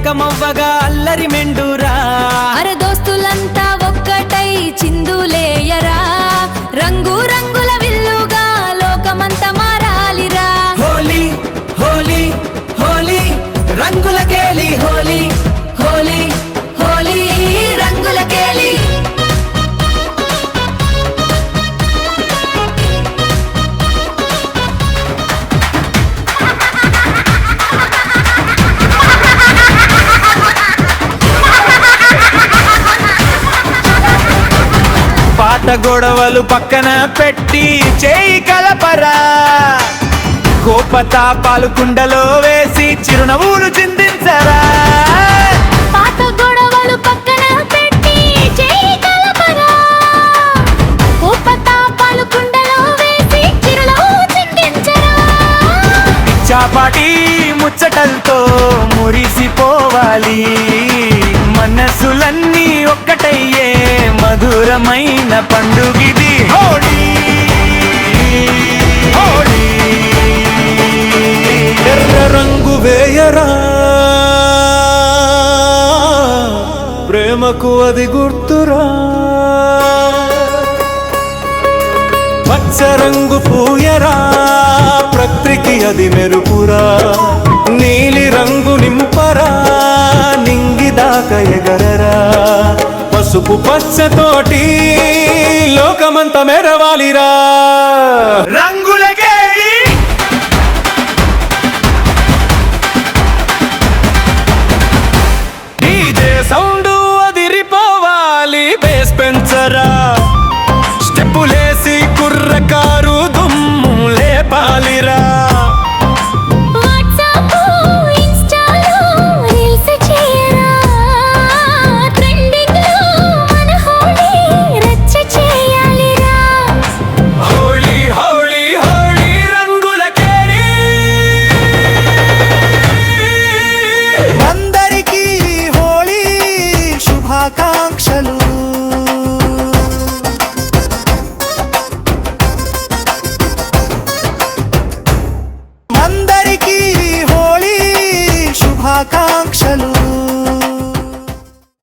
ఏకమవ్వగా అల్లరి మెండురా అరే దోస్తులంతా ఒక్కటై చిందులేయరా రంగు రంగుల విల్లుగా లోకమంతా మారాలిరా హోలీ హోలీ హోలీ రంగుల కేలి హోలీ హోలీ హోలీ రంగుల కేలి పాత గొడవలు పక్కన పెట్టి చేయి కలపరా కోపతాపాలు కుండలో వేసి చిరునవ్వులు చిందించరా పాత గొడవలు పక్కన పెట్టి చేయి కలపరా కోపతాపాలు కుండలో వేసి చిరునవ్వు చిందించరా చాపాటి ముచ్చటలతో మురిసిపోవాలి మనసులన్నీ ఒక్కటయ్యే మధురమైన పండుగిది హోళీ హోళీ ఎర్ర రంగు వేయరా ప్రేమకు అది గుర్తురా పచ్చ రంగు పూయరా ప్రకృతికి అది మెరుపురా నీలి రంగు నింపరా నింగిదాకా ఎగరరా పసుపు పచ్చతోటి లోకమంతా మెరవాలిరా రంగు